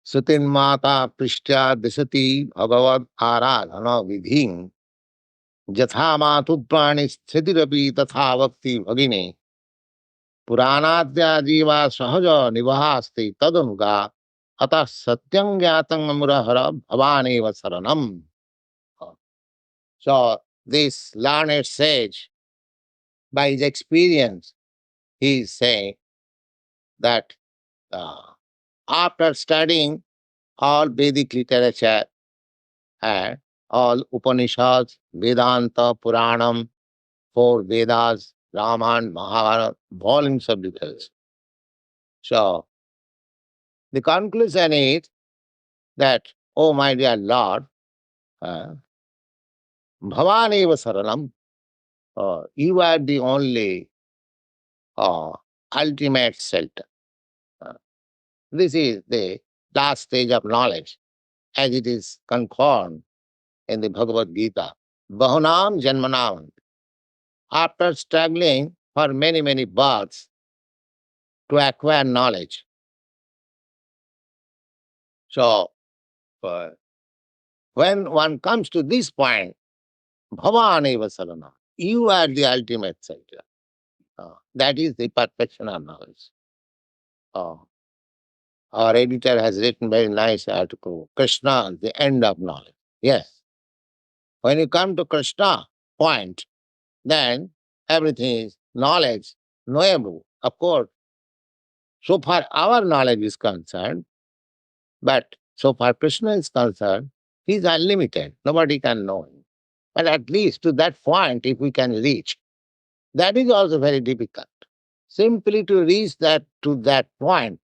śrutir mātā pṛṣṭā diśati bhavad-ārādhana-vidhiṁ yathā mātur śrutir tathā vakti bhaginī purāṇādyā jīvā sahaja nivahās anugā ataḥ satyaṁ jñātaṁ murahara bhavān śaraṇam. So this learned sage, by his experience, he is saying that after studying all Vedic literature and all Upaniṣads, Vedānta, Purāṇam, 4 Vedas, Rāmāyaṇa, Mahābhārata, volumes of details. So, the conclusion is that, oh my dear Lord, bhavān śaraṇam, you are the only ultimate shelter. This is the last stage of knowledge, as it is confirmed in the Bhagavad-gītā. Bahunām janmanām. After struggling for many, many births to acquire knowledge. So, when one comes to this point, bhavān śaraṇam, you are the ultimate shelter. That is the perfection of knowledge. Our editor has written very nice article, Krishna, the end of knowledge. Yes. When you come to Krishna point, then everything is knowledge, knowable. Of course, so far our knowledge is concerned, but so far Krishna is concerned, he is unlimited. Nobody can know him. But at least to that point, if we can reach, that is also very difficult. Simply to reach that to that point,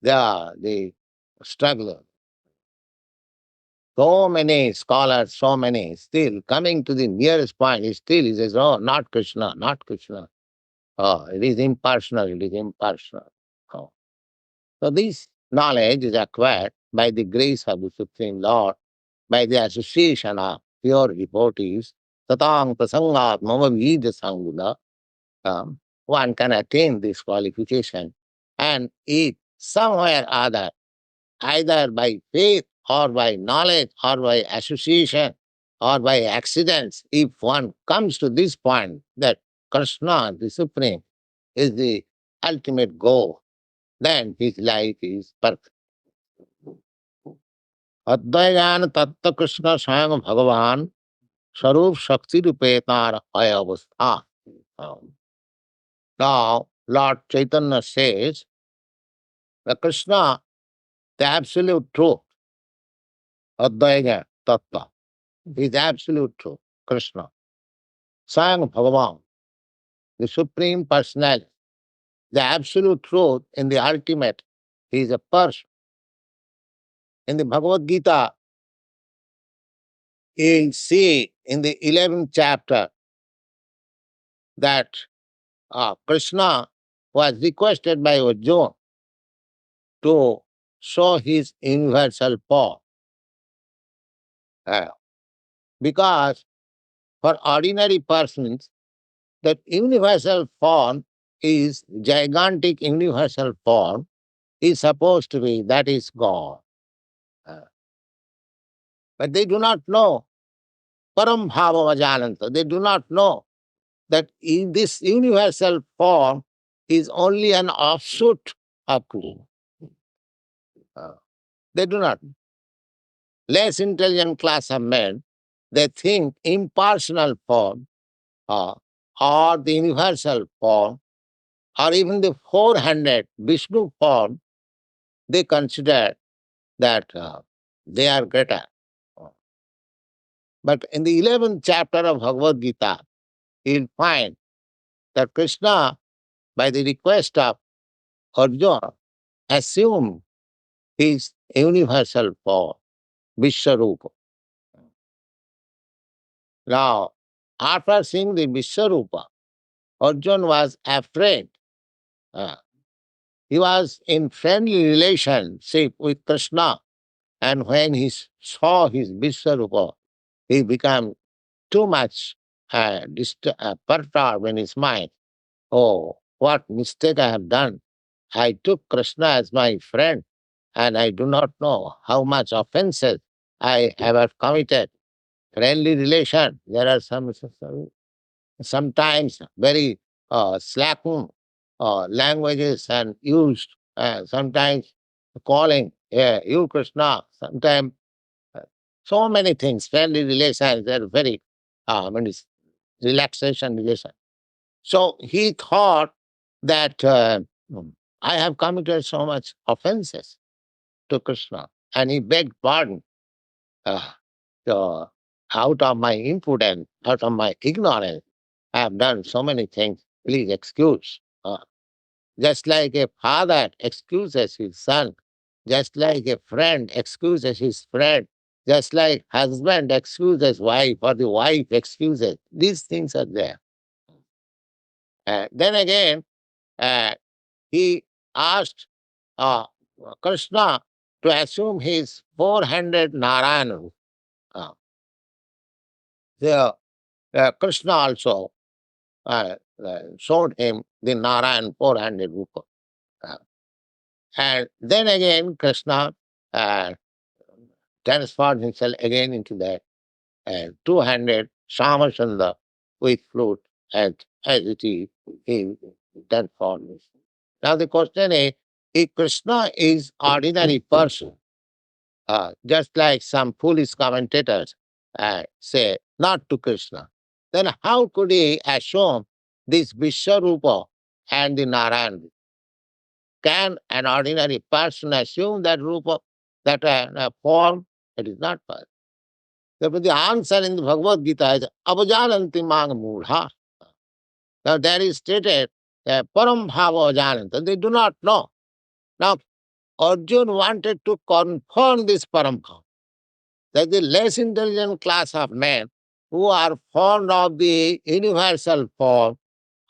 the struggle. So many scholars, so many, still coming to the nearest point, he says, oh, not Krishna, not Krishna. It is impersonal, it is impersonal. So this knowledge is acquired by the grace of the Supreme Lord, by the association of pure devotees, satyaṁ prasangat mama vīja sangula. One can attain this qualification, and if somewhere or other, either by faith or by knowledge or by association or by accidents, if one comes to this point that Krishna, the Supreme, is the ultimate goal, then his life is perfect. Advayana tattva Krishna śaraṇam bhagavān sarup shakti rupetāra ayavastha. Now, Lord Chaitanya says that Krishna, the absolute truth, Advayana tattva, is absolute truth, Krishna. śaraṇam bhagavān, the Supreme Personality, the absolute truth in the ultimate, he is a person. In the Bhagavad-gītā, you see in the 11th chapter that Krishna was requested by Arjuna to show his universal form. Because for ordinary persons, that universal form is gigantic universal form is supposed to be, that is God. But they do not know param bhava vajananta. They do not know that in this universal form is only an offshoot of Krishna. They do not. Less intelligent class of men, they think impersonal form or the universal form or even the 400 Vishnu form, they consider that they are greater. But in the 11th chapter of Bhagavad-gītā, you'll find that Krishna, by the request of Arjuna, assumed his universal form, Vishwarupa. Now, after seeing the Vishwarupa, Arjuna was afraid. He was in friendly relationship with Krishna, and when he saw his Vishwarupa, he became too much perturbed in his mind. Oh, what mistake I have done. I took Krishna as my friend, and I do not know how much offenses I have committed. Friendly relation, there are sometimes very slacking languages and used, sometimes calling, you Krishna, sometimes uh, so many things. Friendly relations, they are very relaxation relation. So he thought that I have committed so much offenses to Krishna, and he begged pardon. Uh, so out of my impudence, out of my ignorance, I have done so many things. Please excuse. Just like a father excuses his son, just like a friend excuses his friend, just like husband excuses wife or the wife excuses. These things are there. Then again, uh, he asked uh, Krishna to assume his 400 Narayana. Uh, the, Krishna also showed him the Narayan 400 Rupa. Uh, and then again, Krishna uh, transformed himself again into that 200 Shamachandra with flute, and as it is, he transformed. Now the question is, if Krishna is ordinary person, just like some foolish commentators say, not to Krishna, then how could he assume this Vishwarupa and the Narayan? Can an ordinary person assume that Rupa, that form? It is not possible. Therefore, the answer in the Bhagavad-gītā is avajananti mang murha. Now, there is stated param bhava ajananta. They do not know. Now, Arjuna wanted to confirm this param bhava, that the less intelligent class of men who are fond of the universal form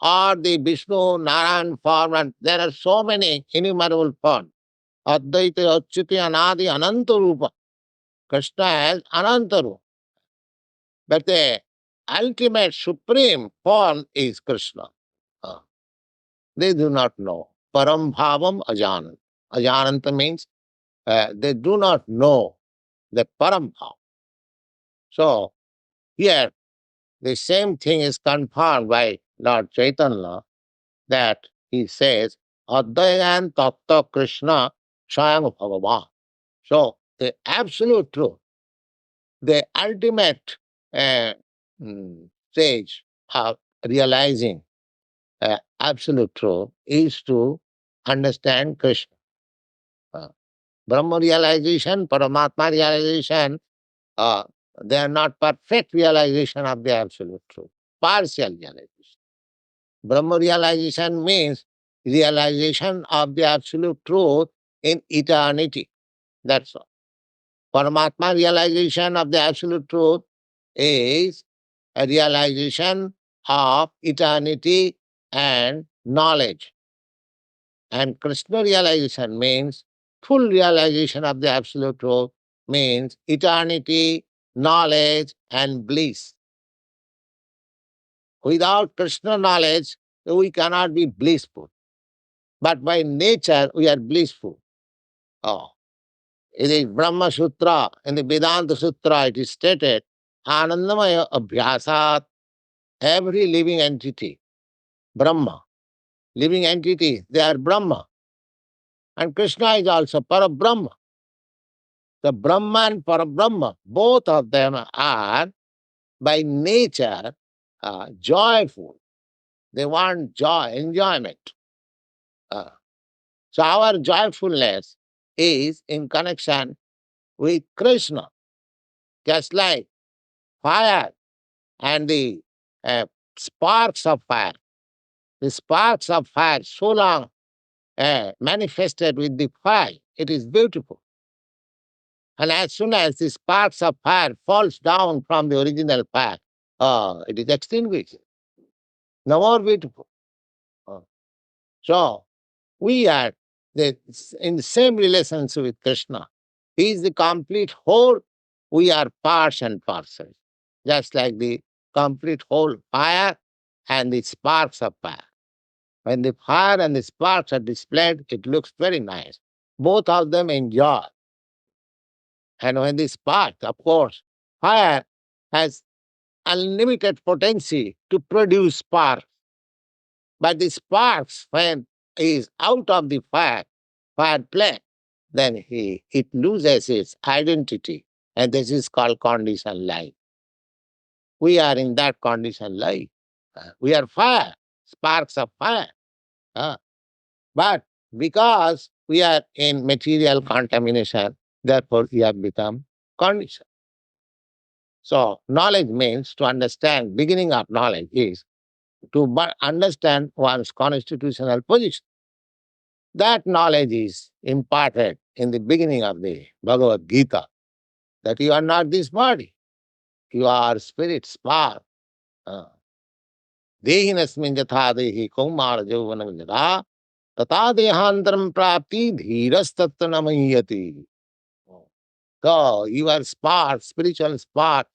or the Vishnu Narayan form, and there are so many innumerable forms. Advaita, Achyuti, Anadi, Ananta Rupa. Krishna has Ananta Rupa. But the ultimate supreme form is Krishna. Uh, They do not know. Param bhavam ajanant. Ajananta means they do not know the param bhav. So here the same thing is confirmed by Lord Chaitanya, that he says, Advayan tathā Krishna śaraṇam bhagavan. So the absolute truth, the ultimate stage of realizing absolute truth is to understand Krishna. Uh, Brahma realization, Paramatma realization, uh, they are not perfect realization of the absolute truth, partial realization. Brahma realization means realization of the absolute truth in eternity. That's all. Paramatma realization of the absolute truth is a realization of eternity and knowledge. And Krishna realization means full realization of the absolute truth, means eternity, knowledge, and bliss. Without Krishna knowledge, we cannot be blissful. But by nature, we are blissful. Oh. In the Brahma Sutra, in the Vedānta Sutra, it is stated, Anandamaya Abhyasat, every living entity, Brahma, living entity, they are Brahma. And Krishna is also Parabrahma. The Brahma and Parabrahma, both of them are by nature joyful. They want joy, enjoyment. Uh, so our joyfulness is in connection with Krishna, just like fire and the sparks of fire. The sparks of fire, so long manifested with the fire, it is beautiful. And as soon as the sparks of fire falls down from the original fire, it is extinguished. No more beautiful. Uh, so we are in the same relationship with Krishna. He is the complete whole. We are parts and parcels, just like the complete whole fire and the sparks of fire. When the fire and the sparks are displayed, it looks very nice. both of them enjoy. And when this spark, of course, fire has unlimited potency to produce sparks. But the sparks, when is out of the fire flame, then it loses its identity. And this is called conditioned life. We are in that conditioned life. We are fire, sparks of fire. Uh, But because we are in material contamination, therefore we have become conditioned. So knowledge means to understand, beginning of knowledge is to understand one's constitutional position. That knowledge is imparted in the beginning of the Bhagavad-gītā, that you are not this body, you are spirit, spark. Dehinasmin yathā dehi kaumara jauvanam yada tathā dehantaram prapti dhīrastattva namayyati. So you are spark, spiritual spark.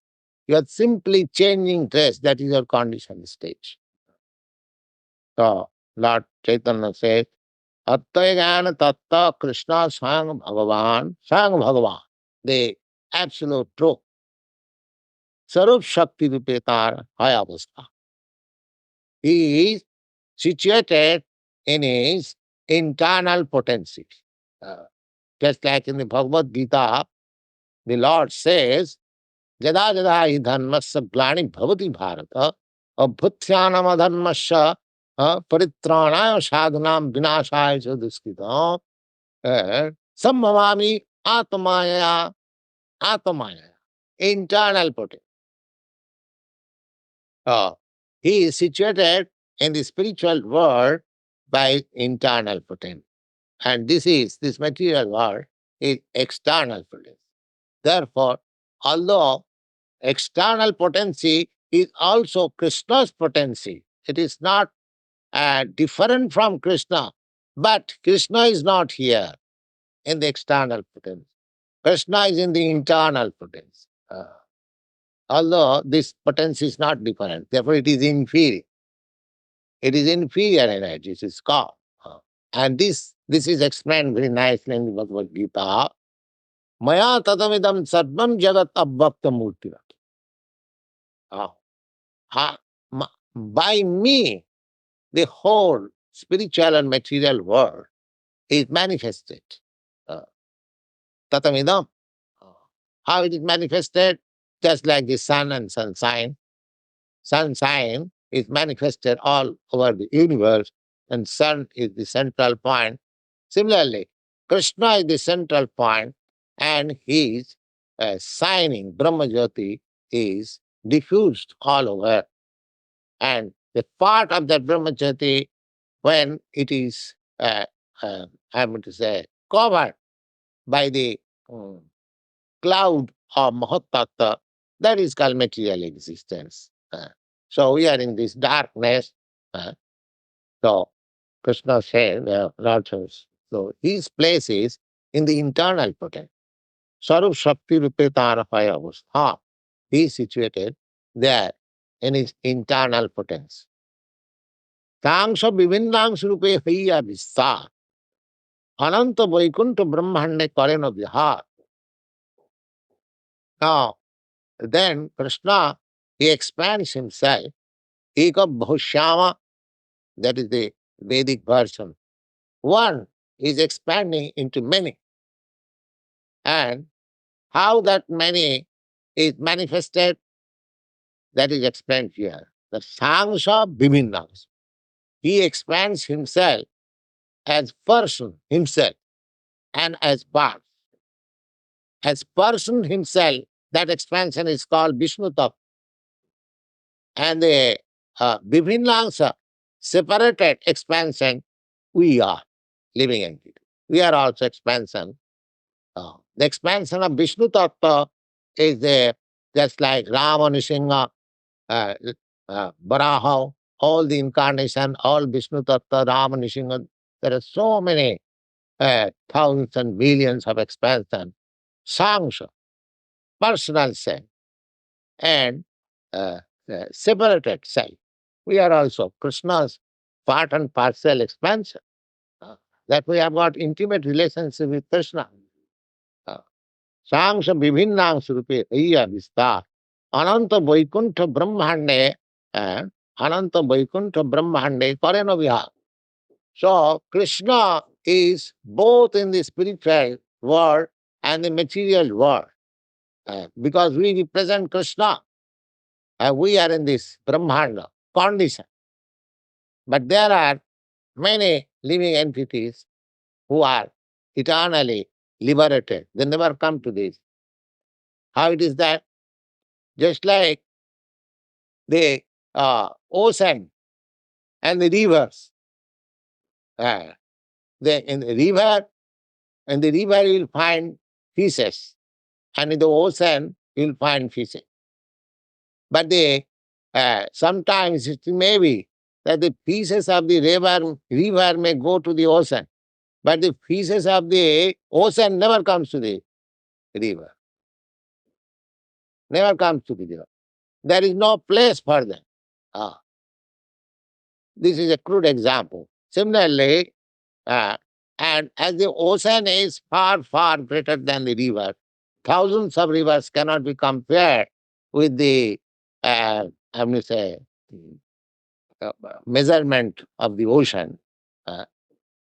You are simply changing dress. That is your conditioned stage. So Lord Chaitanya says, Attayagana tathā Krishna sahaja bhagavān, the absolute truth. Sarup Shakti Rupetar Hayavastha. He is situated in his internal potency. Just like in the Bhagavad-gītā, the Lord says, Jada jada hi dharmasya glani bhavati bharata abhutyānam adharmasya paritrāṇāya sadhanam vināṣāya ca duṣkritam sammamami atmaya. Internal potency. He is situated in the spiritual world by internal potency. And this material world is external potency. Therefore, although external potency is also Krishna's potency, it is not different from Krishna, but Krishna is not here in the external potency. Krishna is in the internal potency. Although this potency is not different, therefore it is inferior. It is inferior energy, it is called. And this is explained very nicely in the Bhagavad-gītā. Maya tadamidam sarvam jagat abhakta murti. By me, the whole spiritual and material world is manifested. Tatamidam. How it is manifested? Just like the sun and sunshine. Sunshine is manifested all over the universe, and sun is the central point. Similarly, Krishna is the central point, and his shining Brahma-jyoti is diffused all over. And the part of that Brahma-jyoti, when it is, I am to say, covered by the cloud of Mahābhārata, that is called material existence. So we are in this darkness. So Krishna says, Lord says, so his place is in the internal potency. Sarup Shakti Rupetar Hayavastha. He is situated there in his internal potency. Tangsha Vivinnangsha Rupe Haya Vistā. Ananta Vaikunta Brahmande Karena Vihar. Now, then Krishna, he expands himself. Eka Bhushyama, that is the Vedic version. One is expanding into many. And how that many is manifested, that is explained here. The Sangsha Vivinnangsha. He expands himself as person himself and as part. As person himself, that expansion is called Vishnu Tattva. And the Vivinnangsha, separated expansion, we are living entity. We are also expansion. The expansion of Vishnu Tattva is just like Rāmāyaṇa, Varaha, all the incarnation, all Vishnu Tattva, Rāmāyaṇa. There are so many thousands and millions of expansion. Sangsha, personal self, and separated self. We are also Krishna's part and parcel expansion. that we have got intimate relationship with Krishna. Saṅsa viभिन्नांश रूपे अय्या विस्तार अनंत वैकुंठ ब्रह्मांडे अनंत वैकुंठ ब्रह्मांडे करेन विहार. So Krishna is both in the spiritual world and the material world. Because we represent Krishna, we are in this Brahmanda condition. But there are many living entities who are eternally liberated. They never come to this. How it is that? Just like the ocean and the rivers. In the river you will find fishes, and in the ocean you will find fishes. But sometimes it may be that the fishes of the river may go to the ocean, but the fishes of the ocean never comes to the river. Never comes to the river. There is no place for them. This is a crude example. Similarly, and as the ocean is far, far greater than the river, thousands of rivers cannot be compared with the measurement of the ocean.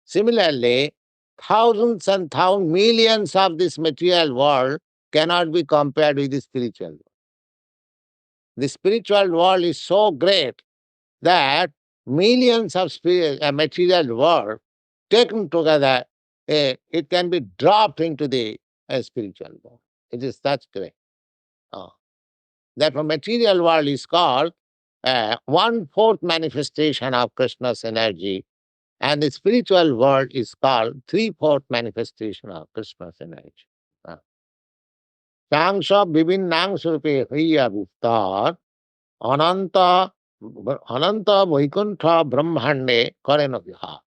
Similarly, thousands and millions of this material world cannot be compared with the spiritual world. The spiritual world is so great that millions of material world taken together, it can be dropped into the spiritual world. It is that great. Therefore, material world is called 1/4 manifestation of Krishna's energy, and the spiritual world is called 3/4 manifestation of Krishna's energy. Saṅsa viभिन्नांश रूपे अय्या विस्तार अनंत वैकुंठ ब्रह्मांडे करेन विहार.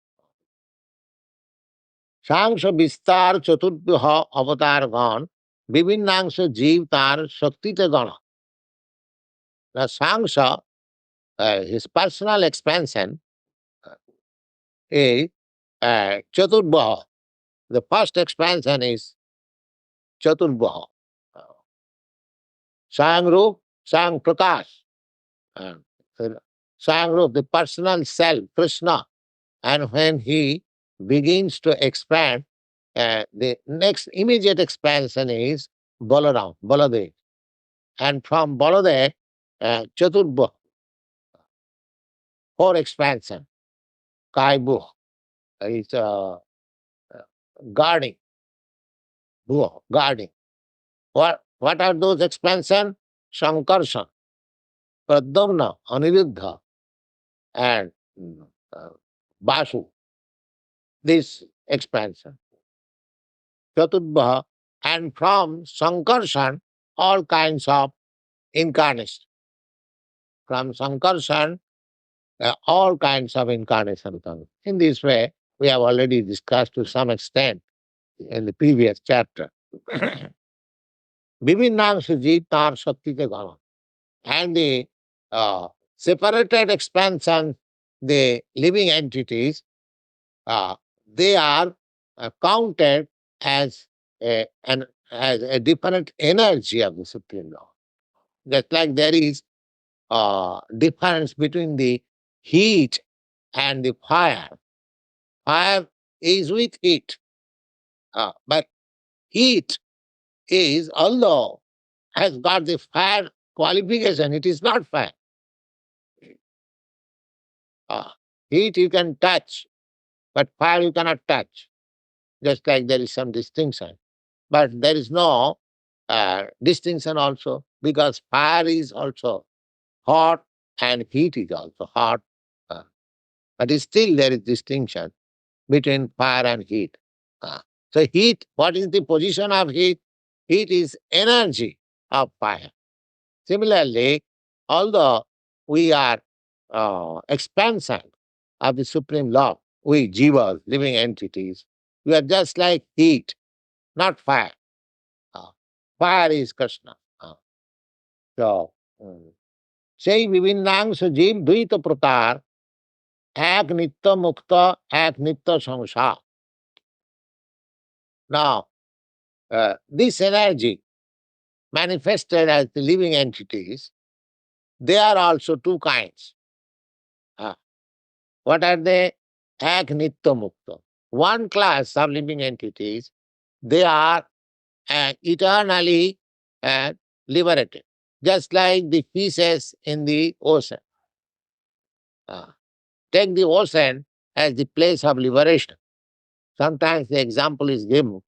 साङ्स विस्तार चतुर्भ्यः अवतारगण विभिन्नांश जीव तार शक्तिते गण. Now, Saṅsa, his personal expansion is Chaturbhaha. The first expansion is Chaturbhaha. Saṅrup, Saṅ Prakash. Saṅrup, the personal self, Krishna. And when he begins to expand, the next immediate expansion is Balaram, Baladev. And from Baladev, Chaturbhaha, 4 expansion. Kaibu is guarding. Guarding. What are those expansion? Sankarsana, Pradyumna, Aniruddha, and Vasu. This expansion. Chaturbhaha, and from Sankarsana, all kinds of incarnation. From Sankarsana, all kinds of incarnation come. In this way, we have already discussed to some extent in the previous chapter. Viभिन्नांश जीव तार शक्ति के गण. And the separated expansion, the living entities, they are counted as a different energy of the Supreme Lord. Just like there is difference between the heat and the fire. Fire is with heat, but heat is, although has got the fire qualification, it is not fire. Heat you can touch, but fire you cannot touch. Just like there is some distinction. But there is no distinction also, because fire is also hot and heat is also hot. But still there is distinction between fire and heat. So heat, what is the position of heat? Heat is energy of fire. Similarly, although we are expansion of the Supreme Law, we jivas, living entities, we are just like heat, not fire. Fire is Krishna. So, সেই বিভিন্নাংশ জীব দ্বৈত প্রকার, এক নিত্য মুক্ত, এক নিত্য সংসার. Now, this energy manifested as the living entities, they are also two kinds. Ah, what are they? Ek nitya mukta. One class of living entities, they are eternally liberated, just like the fishes in the ocean. Ah, take the ocean as the place of liberation. Sometimes the example is given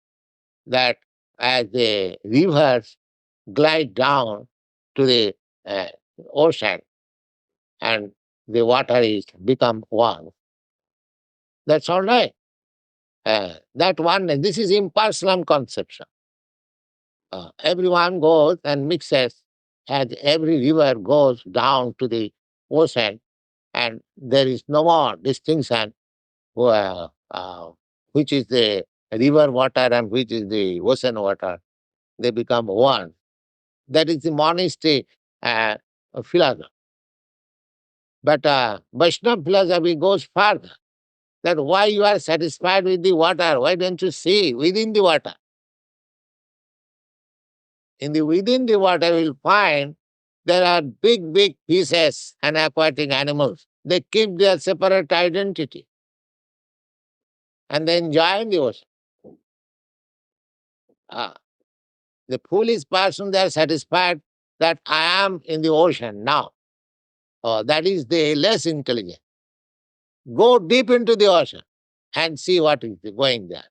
that as the rivers glide down to the uh, ocean and the water is become one. That's all right. That oneness, this is impersonal conception. Everyone goes and mixes as every river goes down to the ocean, and there is no more distinction which is the river water and which is the ocean water. They become one. That is the monistic uh, philosophy. But Vaishnava philosophy goes further. That why you are satisfied with the water? Why don't you see within the water? Within the water, you will find there are big, big fishes and aquatic animals. They keep their separate identity and they enjoy the ocean. Ah, the foolish person, they are satisfied that I am in the ocean now. Oh, that is the less intelligent. Go deep into the ocean and see what is going there.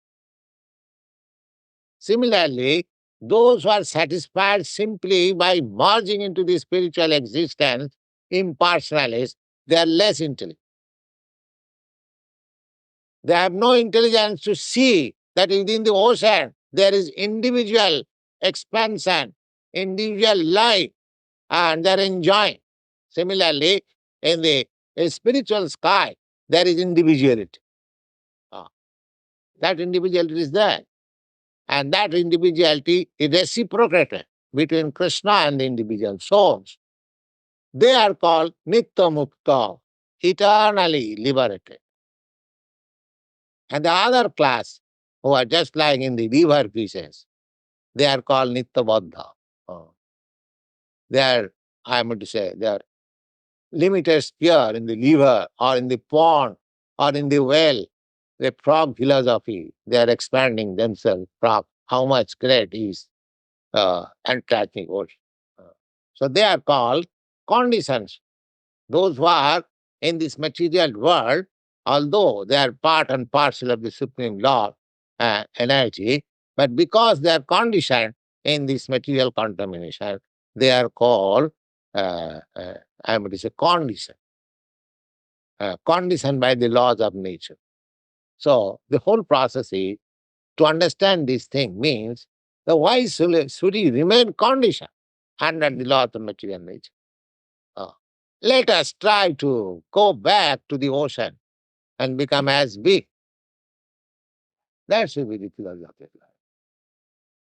Similarly, those who are satisfied simply by merging into the spiritual existence, impersonalists, they are less intelligent. They have no intelligence to see that within the ocean there is individual expansion, individual life, and they are enjoying. Similarly, in the spiritual sky, there is individuality. Ah, that individuality is there. And that individuality is reciprocated between Krishna and the individual souls. They are called nitya mukta, eternally liberated. And the other class, who are just like in the river fishes, they are called nitya baddha. Oh. They are, I am to say, they are limited sphere in the river or in the pond or in the well. The frog philosophy, they are expanding themselves. Frog, how much great is Antarctic ocean. Uh, So they are called conditions. Those who are in this material world, although they are part and parcel of the supreme law energy, but because they are conditioned in this material contamination, they are called, I am to say, conditioned by the laws of nature. So the whole process is to understand this thing means the why should he remain conditioned under the laws of material nature? Uh, Let us try to go back to the ocean and become as big. That should be the philosophy of life.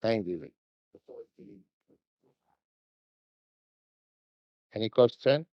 Thank you. Any question?